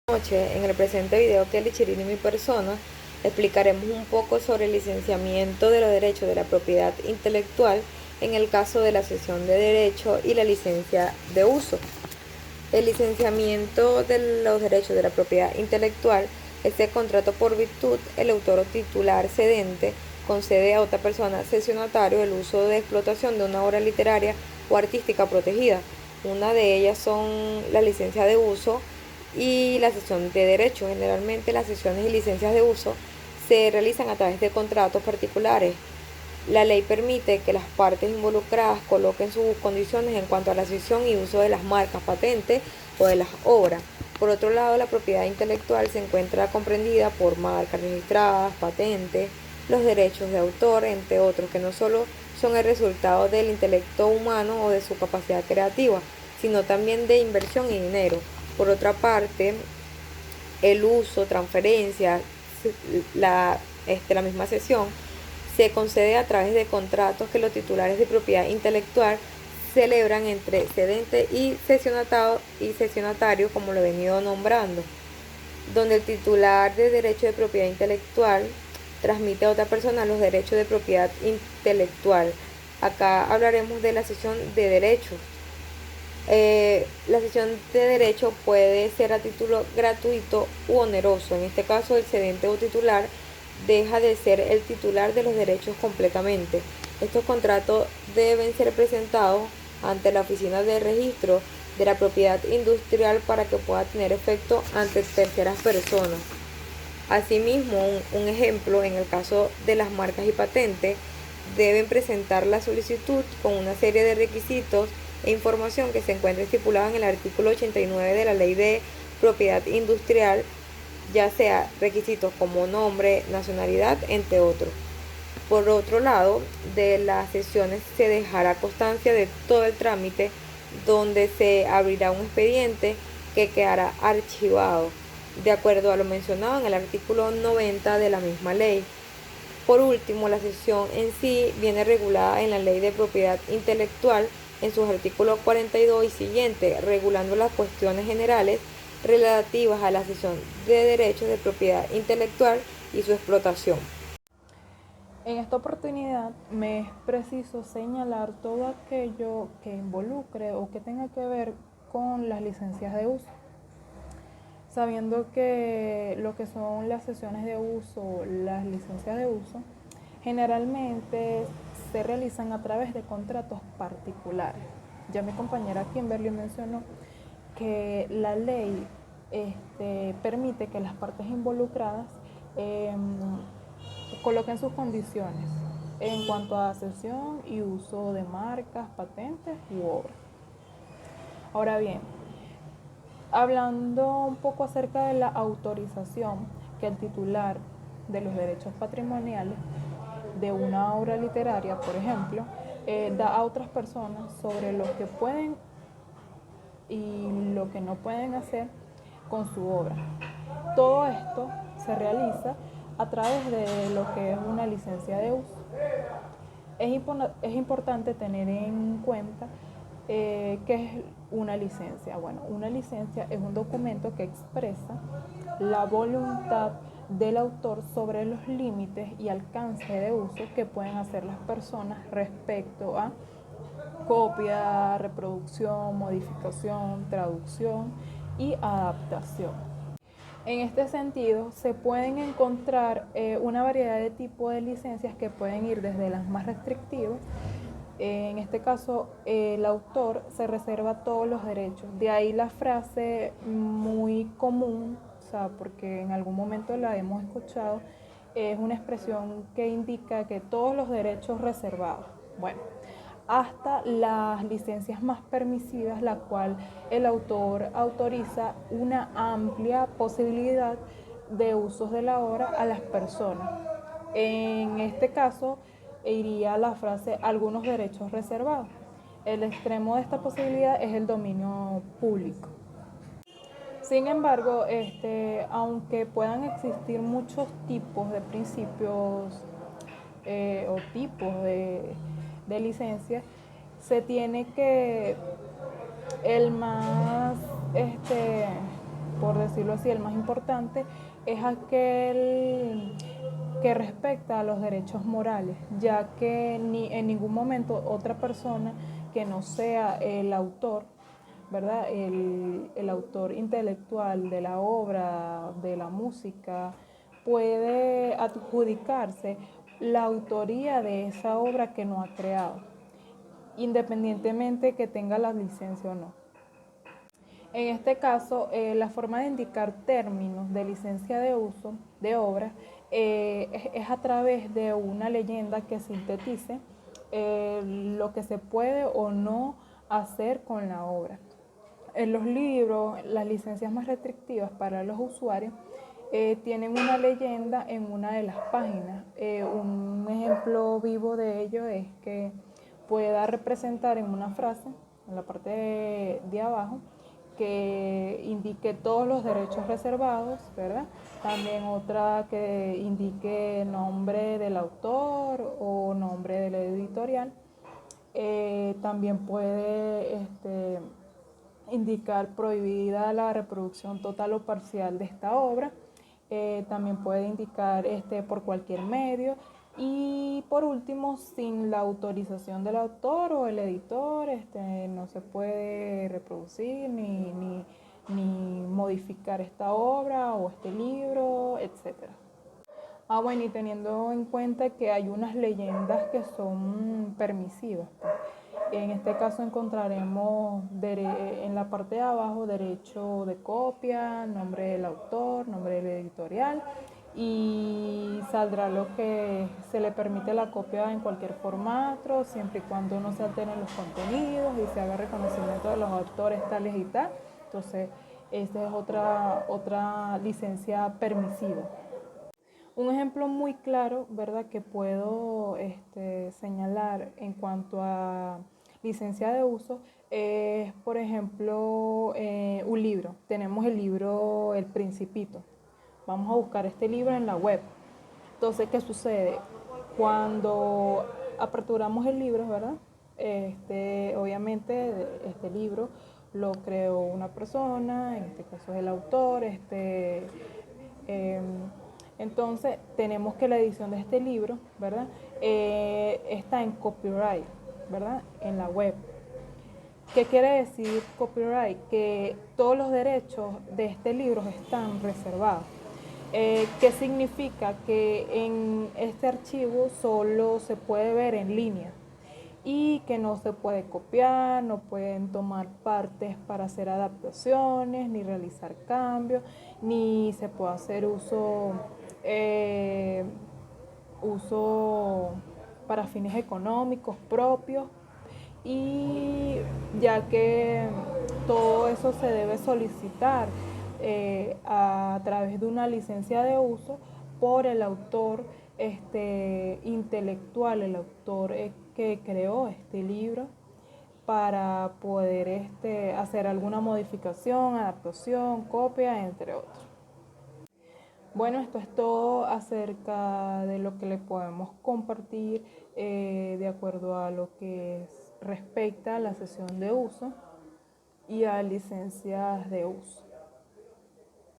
Noche, en el presente video Kelly Chirini y mi persona, explicaremos un poco sobre el licenciamiento de los derechos de la propiedad intelectual en el caso de la cesión de derecho y la licencia de uso. El licenciamiento de los derechos de la propiedad intelectual es el contrato por virtud el autor o titular cedente concede a otra persona cesionatario el uso de explotación de una obra literaria o artística protegida. Una de ellas son la licencia de uso y la cesión de derechos. Generalmente las cesiones y licencias de uso se realizan a través de contratos particulares. La ley permite que las partes involucradas coloquen sus condiciones en cuanto a la cesión y uso de las marcas, patentes o de las obras. Por otro lado, la propiedad intelectual se encuentra comprendida por marcas registradas, patentes, los derechos de autor, entre otros, que no solo son el resultado del intelecto humano o de su capacidad creativa, sino también de inversión y dinero. Por otra parte, el uso, transferencia, la misma cesión se concede a través de contratos que los titulares de propiedad intelectual celebran entre cedente y cesionatario, como lo he venido nombrando, donde el titular de derecho de propiedad intelectual transmite a otra persona los derechos de propiedad intelectual. Acá hablaremos de la cesión de derechos. La cesión de derecho puede ser a título gratuito u oneroso. En este caso, el cedente o titular deja de ser el titular de los derechos completamente. Estos contratos deben ser presentados ante la Oficina de Registro de la Propiedad Industrial para que pueda tener efecto ante terceras personas. Asimismo, un ejemplo, en el caso de las marcas y patentes, deben presentar la solicitud con una serie de requisitos e información que se encuentra estipulada en el artículo 89 de la Ley de Propiedad Industrial, ya sea requisitos como nombre, nacionalidad, entre otros. Por otro lado, de las sesiones se dejará constancia de todo el trámite, donde se abrirá un expediente que quedará archivado, de acuerdo a lo mencionado en el artículo 90 de la misma ley. Por último, la cesión en sí viene regulada en la Ley de Propiedad Intelectual en sus artículos 42 y siguientes, regulando las cuestiones generales relativas a la cesión de derechos de propiedad intelectual y su explotación. En esta oportunidad me es preciso señalar todo aquello que involucre o que tenga que ver con las licencias de uso, sabiendo que lo que son las sesiones de uso, las licencias de uso, generalmente se realizan a través de contratos particulares. Ya mi compañera Kimberly mencionó que la ley permite que las partes involucradas coloquen sus condiciones en cuanto a cesión y uso de marcas, patentes u obras. Ahora bien, hablando un poco acerca de la autorización que el titular de los derechos patrimoniales de una obra literaria, por ejemplo, da a otras personas sobre lo que pueden y lo que no pueden hacer con su obra. Todo esto se realiza a través de lo que es una licencia de uso. Es importante tener en cuenta qué es una licencia. Bueno, una licencia es un documento que expresa la voluntad del autor sobre los límites y alcance de uso que pueden hacer las personas respecto a copia, reproducción, modificación, traducción y adaptación. En este sentido, se pueden encontrar una variedad de tipos de licencias que pueden ir desde las más restrictivas. En este caso, el autor se reserva todos los derechos. De ahí la frase muy común, o sea, porque en algún momento la hemos escuchado, es una expresión que indica que todos los derechos reservados. Bueno, hasta las licencias más permisivas, la cual el autor autoriza una amplia posibilidad de usos de la obra a las personas. En este caso, iría la frase algunos derechos reservados. El extremo de esta posibilidad es el dominio público. Sin embargo, aunque puedan existir muchos tipos de principios o tipos de licencias, se tiene que el más por decirlo así, el más importante, es aquel que respecta a los derechos morales, ya que ni en ningún momento otra persona que no sea el autor, ¿verdad? El autor intelectual de la obra, de la música, puede adjudicarse la autoría de esa obra que no ha creado, independientemente que tenga la licencia o no. En este caso, la forma de indicar términos de licencia de uso de obra es a través de una leyenda que sintetice lo que se puede o no hacer con la obra. En los libros, las licencias más restrictivas para los usuarios tienen una leyenda en una de las páginas. Un ejemplo vivo de ello es que pueda representar en una frase, en la parte de abajo, que indique todos los derechos reservados, ¿verdad? También otra que indique nombre del autor o nombre de la editorial. También puede indicar prohibida la reproducción total o parcial de esta obra. También puede indicar por cualquier medio. Y por último, sin la autorización del autor o el editor, no se puede reproducir ni modificar esta obra o este libro, etc. Bueno, y teniendo en cuenta que hay unas leyendas que son permisivas, pues. En este caso encontraremos en la parte de abajo derecho de copia, nombre del autor, nombre del editorial, y saldrá lo que se le permite la copia en cualquier formato, siempre y cuando no se alteren los contenidos y se haga reconocimiento de los autores tales y tal. Entonces, esta es otra licencia permisiva. Un ejemplo muy claro, ¿verdad?, que puedo señalar en cuanto a licencia de uso es, por ejemplo, un libro. Tenemos el libro El Principito. Vamos a buscar este libro en la web. Entonces, ¿qué sucede? Cuando aperturamos el libro, ¿verdad? Obviamente, este libro lo creó una persona, en este caso es el autor, entonces, tenemos que la edición de este libro, ¿verdad? Está en copyright, ¿verdad? En la web. ¿Qué quiere decir copyright? Que todos los derechos de este libro están reservados. ¿Qué significa? Que en este archivo solo se puede ver en línea y que no se puede copiar, no pueden tomar partes para hacer adaptaciones, ni realizar cambios, ni se puede hacer uso para fines económicos propios, y ya que todo eso se debe solicitar a través de una licencia de uso por el autor intelectual, el autor que creó este libro, para poder hacer alguna modificación, adaptación, copia, entre otros. Bueno, esto es todo acerca de lo que le podemos compartir de acuerdo a lo que respecta a la sesión de uso y a licencias de uso.